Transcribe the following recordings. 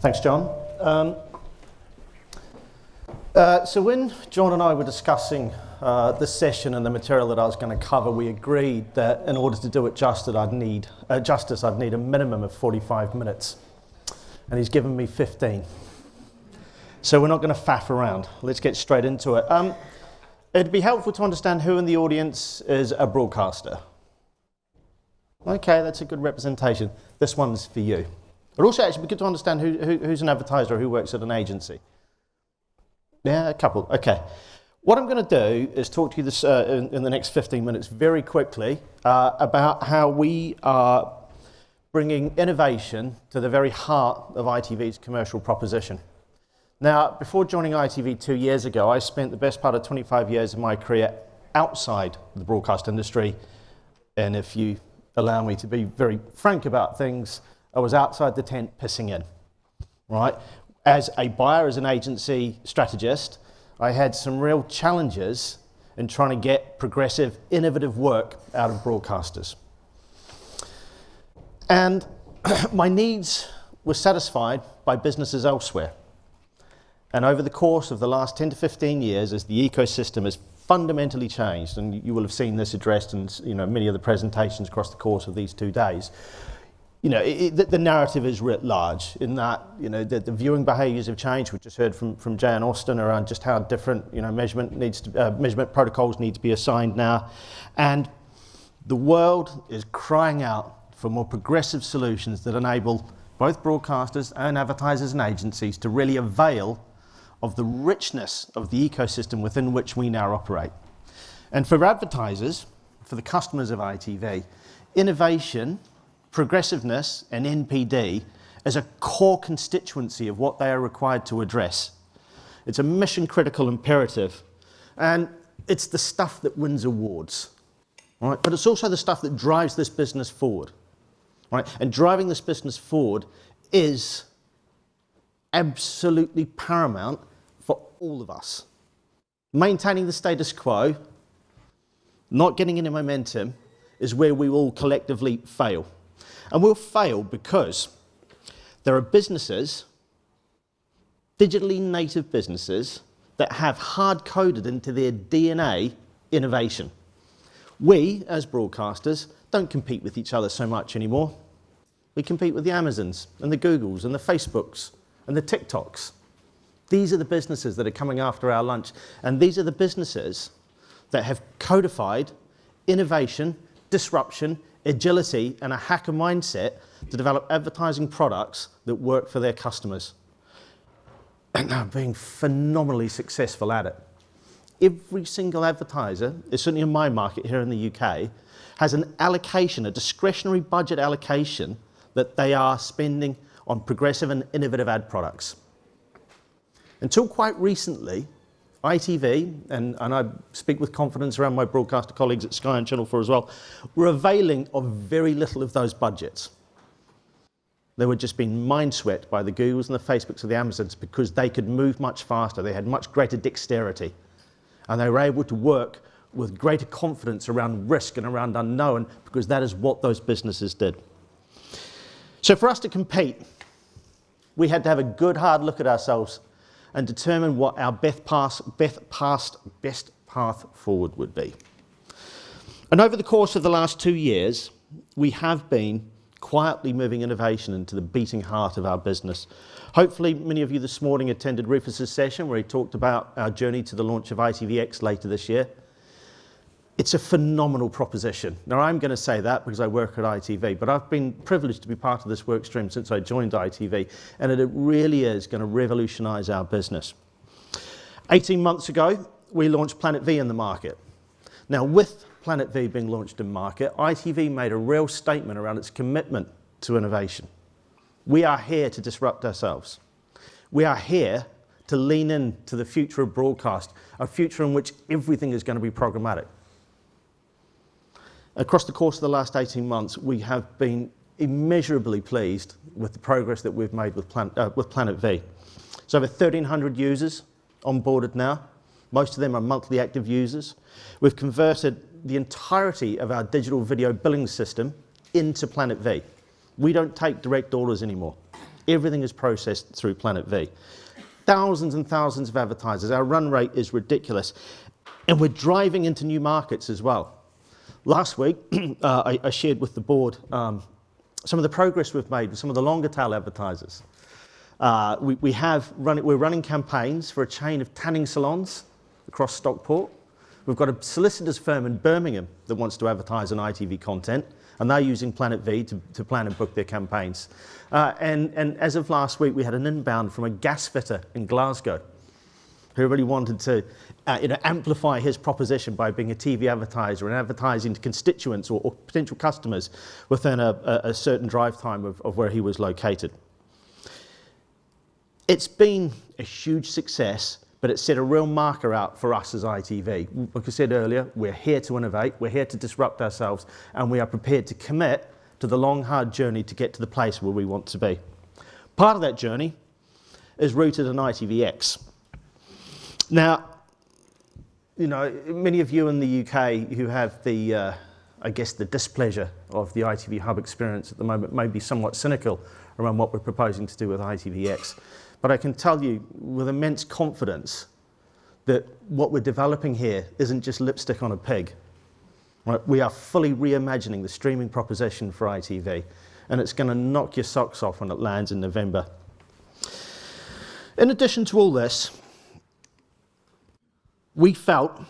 Thanks, John. So when John and I were discussing this session and the material that I was going to cover, we agreed that in order to do it justice, I'd need a minimum of 45 minutes. And he's given me 15. So we're not going to faff around. Let's get straight into it. It'd be helpful to understand who in the audience is a broadcaster. Okay, that's a good representation. This one's for you. But also actually be good to understand who's an advertiser or who works at an agency. Yeah, a couple. Okay. What I'm going to do is talk to you this in the next 15 minutes very quickly about how we are bringing innovation to the very heart of ITV's commercial proposition. Now, before joining ITV 2 years ago, I spent the best part of 25 years of my career outside the broadcast industry. And if you allow me to be very frank about things, I was outside the tent pissing in, right? As a buyer, as an agency strategist, I had some real challenges in trying to get progressive, innovative work out of broadcasters. And my needs were satisfied by businesses elsewhere. And over the course of the last 10 to 15 years, as the ecosystem has fundamentally changed, and you will have seen this addressed in many of the presentations across the course of these 2 days, the narrative is writ large in that the viewing behaviours have changed. We've just heard from Jay and Austin around just how different measurement protocols need to be assigned now, and the world is crying out for more progressive solutions that enable both broadcasters and advertisers and agencies to really avail of the richness of the ecosystem within which we now operate. And for advertisers, for the customers of ITV, innovation, progressiveness and NPD is a core constituency of what they are required to address. It's a mission critical imperative, and it's the stuff that wins awards, right? But it's also the stuff that drives this business forward, right? And driving this business forward is absolutely paramount for all of us. Maintaining the status quo, not getting any momentum, is where we will collectively fail. And we'll fail because there are businesses, digitally native businesses, that have hard-coded into their DNA innovation. We, as broadcasters, don't compete with each other so much anymore. We compete with the Amazons and the Googles and the Facebooks and the TikToks. These are the businesses that are coming after our lunch, and these are the businesses that have codified innovation, disruption, agility, and a hacker mindset to develop advertising products that work for their customers. And are being phenomenally successful at it. Every single advertiser, certainly in my market here in the UK, has an allocation, a discretionary budget allocation that they are spending on progressive and innovative ad products. Until quite recently, ITV, and I speak with confidence around my broadcaster colleagues at Sky and Channel 4 as well, were availing of very little of those budgets. They were just being mind-swept by the Googles and the Facebooks and the Amazons because they could move much faster, they had much greater dexterity, and they were able to work with greater confidence around risk and around unknown because that is what those businesses did. So for us to compete, we had to have a good hard look at ourselves and determine what our best path forward would be. And over the course of the last 2 years, we have been quietly moving innovation into the beating heart of our business. Hopefully, many of you this morning attended Rufus's session where he talked about our journey to the launch of ITVX later this year. It's a phenomenal proposition. Now, I'm going to say that because I work at ITV, but I've been privileged to be part of this work stream since I joined ITV, and it really is going to revolutionise our business. 18 months ago, we launched Planet V in the market. Now, with Planet V being launched in market, ITV made a real statement around its commitment to innovation. We are here to disrupt ourselves. We are here to lean into the future of broadcast, a future in which everything is going to be programmatic. Across the course of the last 18 months, we have been immeasurably pleased with the progress that we've made with Planet V. So over 1,300 users onboarded now. Most of them are monthly active users. We've converted the entirety of our digital video billing system into Planet V. We don't take direct orders anymore. Everything is processed through Planet V. Thousands and thousands of advertisers. Our run rate is ridiculous. And we're driving into new markets as well. Last week, I shared with the board some of the progress we've made with some of the longer tail advertisers. We're running campaigns for a chain of tanning salons across Stockport. We've got a solicitors firm in Birmingham that wants to advertise on ITV content, and they're using Planet V to plan and book their campaigns. And as of last week, we had an inbound from a gas fitter in Glasgow who really wanted to amplify his proposition by being a TV advertiser and advertising to constituents or potential customers within a certain drive time of where he was located. It's been a huge success, but it set a real marker out for us as ITV. Like I said earlier, we're here to innovate, we're here to disrupt ourselves, and we are prepared to commit to the long, hard journey to get to the place where we want to be. Part of that journey is rooted in ITVX. Now, you know, many of you in the UK who have the, I guess, the displeasure of the ITV Hub experience at the moment may be somewhat cynical around what we're proposing to do with ITVX. But I can tell you with immense confidence that what we're developing here isn't just lipstick on a pig. Right? We are fully reimagining the streaming proposition for ITV, and it's going to knock your socks off when it lands in November. In addition to all this, we felt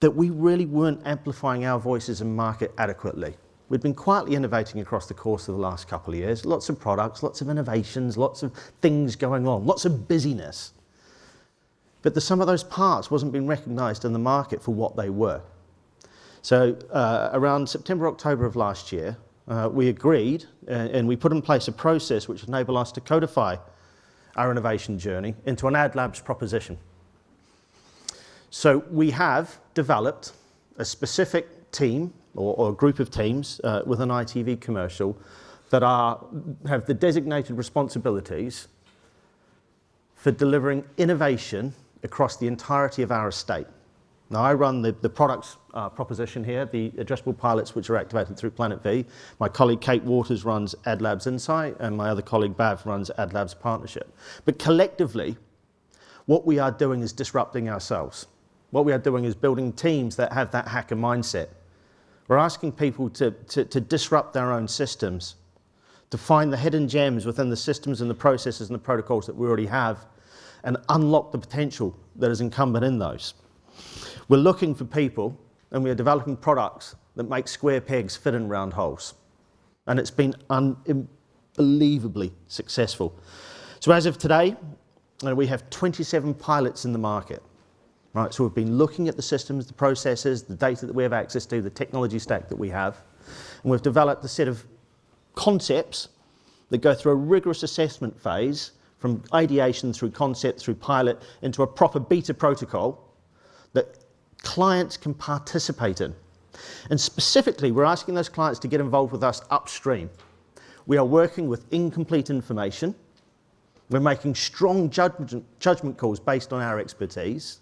that we really weren't amplifying our voices in market adequately. We've been quietly innovating across the course of the last couple of years. Lots of products, lots of innovations, lots of things going on, lots of busyness. But the sum of those parts wasn't being recognised in the market for what they were. So around September, October of last year, we agreed and we put in place a process which enabled us to codify our innovation journey into an Ad Labs proposition. So we have developed a specific team or a group of teams with an ITV commercial that have the designated responsibilities for delivering innovation across the entirety of our estate. Now, I run the products proposition here, the addressable pilots which are activated through Planet V. My colleague Kate Waters runs Ad Labs Insight, and my other colleague Bav runs Ad Labs Partnership. But collectively, what we are doing is disrupting ourselves. What we are doing is building teams that have that hacker mindset. We're asking people to disrupt their own systems, to find the hidden gems within the systems and the processes and the protocols that we already have, and unlock the potential that is incumbent in those. We're looking for people, and we are developing products that make square pegs fit in round holes. And it's been unbelievably successful. So as of today, we have 27 pilots in the market. Right, so we've been looking at the systems, the processes, the data that we have access to, the technology stack that we have, and we've developed a set of concepts that go through a rigorous assessment phase from ideation through concept, through pilot, into a proper beta protocol that clients can participate in. And specifically, we're asking those clients to get involved with us upstream. We are working with incomplete information. We're making strong judgment calls based on our expertise.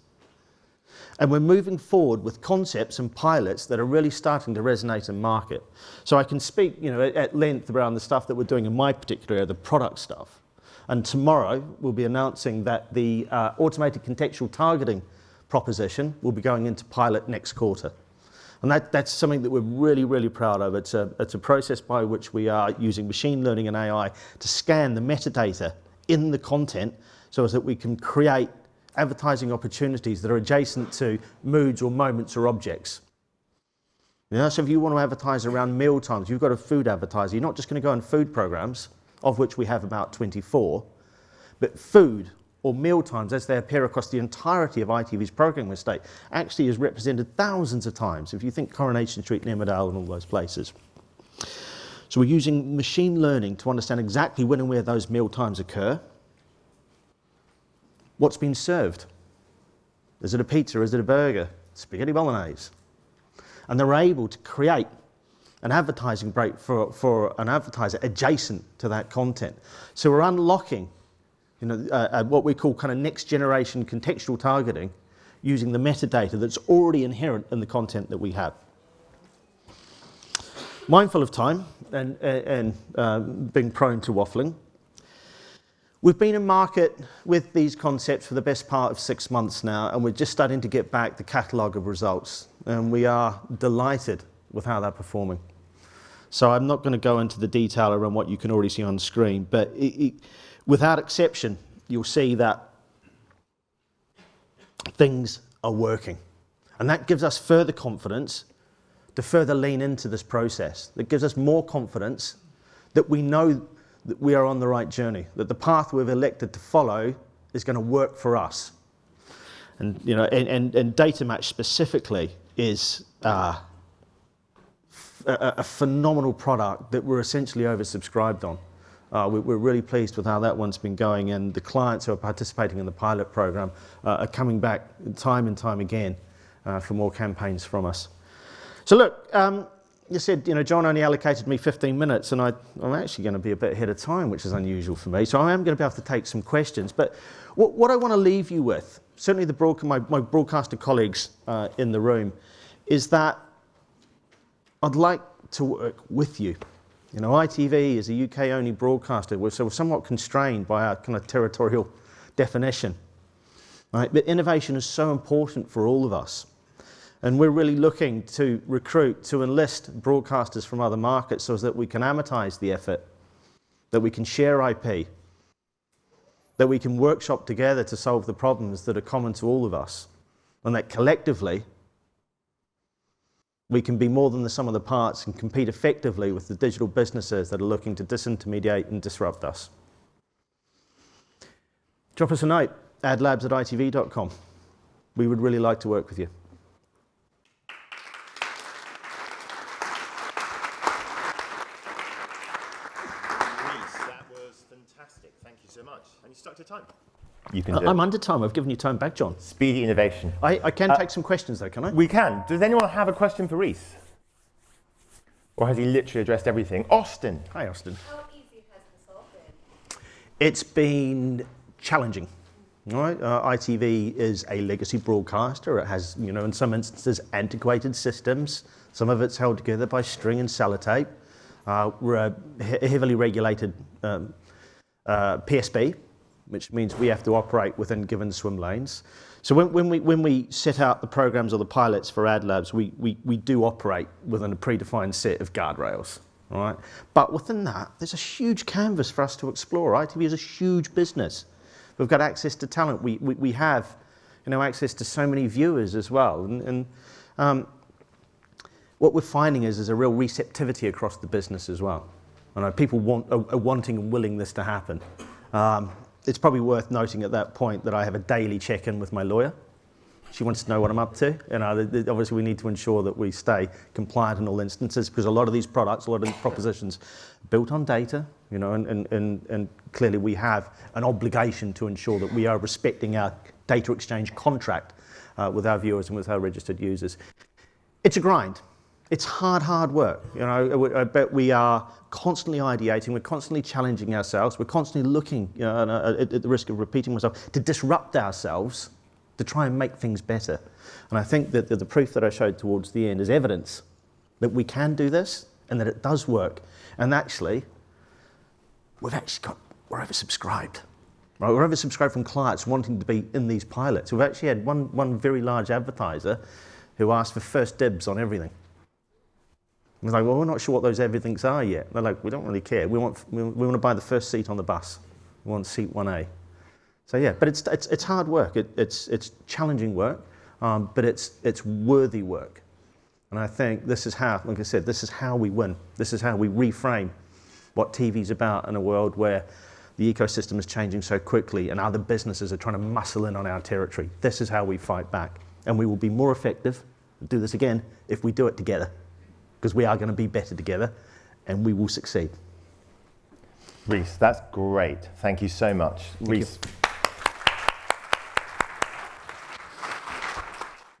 And we're moving forward with concepts and pilots that are really starting to resonate in market. So I can speak, at length around the stuff that we're doing in my particular area, the product stuff. And tomorrow we'll be announcing that the automated contextual targeting proposition will be going into pilot next quarter. And that's something that we're really, really proud of. It's a process by which we are using machine learning and AI to scan the metadata in the content so as that we can create advertising opportunities that are adjacent to moods or moments or objects. So if you want to advertise around meal times, you've got a food advertiser, you're not just going to go on food programs, of which we have about 24, but food or meal times as they appear across the entirety of ITV's programming estate actually is represented thousands of times, if you think Coronation Street and Emmerdale and all those places. So we're using machine learning to understand exactly when and where those meal times occur. What's been served? Is it a pizza? Is it a burger? Spaghetti bolognese? And they're able to create an advertising break for an advertiser adjacent to that content. So we're unlocking what we call kind of next generation contextual targeting using the metadata that's already inherent in the content that we have. Mindful of time, and being prone to waffling. We've been in market with these concepts for the best part of 6 months now, and we're just starting to get back the catalogue of results, and we are delighted with how they're performing. So I'm not going to go into the detail around what you can already see on the screen, but without exception, you'll see that things are working. And that gives us further confidence to further lean into this process. That gives us more confidence that we know that we are on the right journey, that the path we've elected to follow is going to work for us. And you know, and data match specifically is a phenomenal product that we're essentially oversubscribed on. We're really pleased with how that one's been going, and the clients who are participating in the pilot program are coming back time and time again for more campaigns from us. So look, you said, you know, John only allocated me 15 minutes, and I'm actually going to be a bit ahead of time, which is unusual for me. So I am going to be able to take some questions. But what I want to leave you with, certainly my broadcaster colleagues in the room, is that I'd like to work with you. You know, ITV is a UK-only broadcaster, so we're somewhat constrained by our kind of territorial definition. Right? But innovation is so important for all of us. And we're really looking to recruit, to enlist broadcasters from other markets so that we can amortize the effort, that we can share IP, that we can workshop together to solve the problems that are common to all of us, and that collectively we can be more than the sum of the parts and compete effectively with the digital businesses that are looking to disintermediate and disrupt us. Drop us a note, adlabs@itv.com. We would really like to work with you. Thank you so much. And you stuck to time. You can do I'm under time. I've given you time back, John. Speedy innovation. I can take some questions though, can I? We can. Does anyone have a question for Reese? Or has he literally addressed everything? Austin. Hi, Austin. How easy has this all been? It's been challenging. Right? ITV is a legacy broadcaster. It has, you know, in some instances, antiquated systems. Some of it's held together by string and sellotape. We're a heavily regulated PSB, which means we have to operate within given swim lanes. So when we set out the programs or the pilots for AdLabs, we do operate within a predefined set of guardrails, all right? But within that, there's a huge canvas for us to explore. ITV is a huge business. We've got access to talent. We have, you know, access to so many viewers as well. And what we're finding is there's a real receptivity across the business as well. I know people are wanting and willing this to happen. It's probably worth noting at that point that I have a daily check-in with my lawyer. She wants to know what I'm up to. You know, obviously we need to ensure that we stay compliant in all instances, because a lot of these products, a lot of these propositions, built on data, you know, and clearly we have an obligation to ensure that we are respecting our data exchange contract with our viewers and with our registered users. It's a grind. It's hard work, you know, but we are constantly ideating, we're constantly challenging ourselves, we're constantly looking, you know, at the risk of repeating myself, to disrupt ourselves, to try and make things better. And I think that the proof that I showed towards the end is evidence that we can do this and that it does work. And actually, we're oversubscribed. Right? We're oversubscribed from clients wanting to be in these pilots. We've actually had one very large advertiser who asked for first dibs on everything. We're like, well, we're not sure what those everythings are yet. They're like, we don't really care. We want to buy the first seat on the bus. We want seat 1A. So yeah, but it's hard work. It's challenging work, but it's worthy work. And I think this is how, like I said, this is how we win. This is how we reframe what TV's about in a world where the ecosystem is changing so quickly and other businesses are trying to muscle in on our territory. This is how we fight back. And we will be more effective, do this again, if we do it together. Because we are going to be better together, and we will succeed. Reese, that's great. Thank you so much. Thank Reese, you.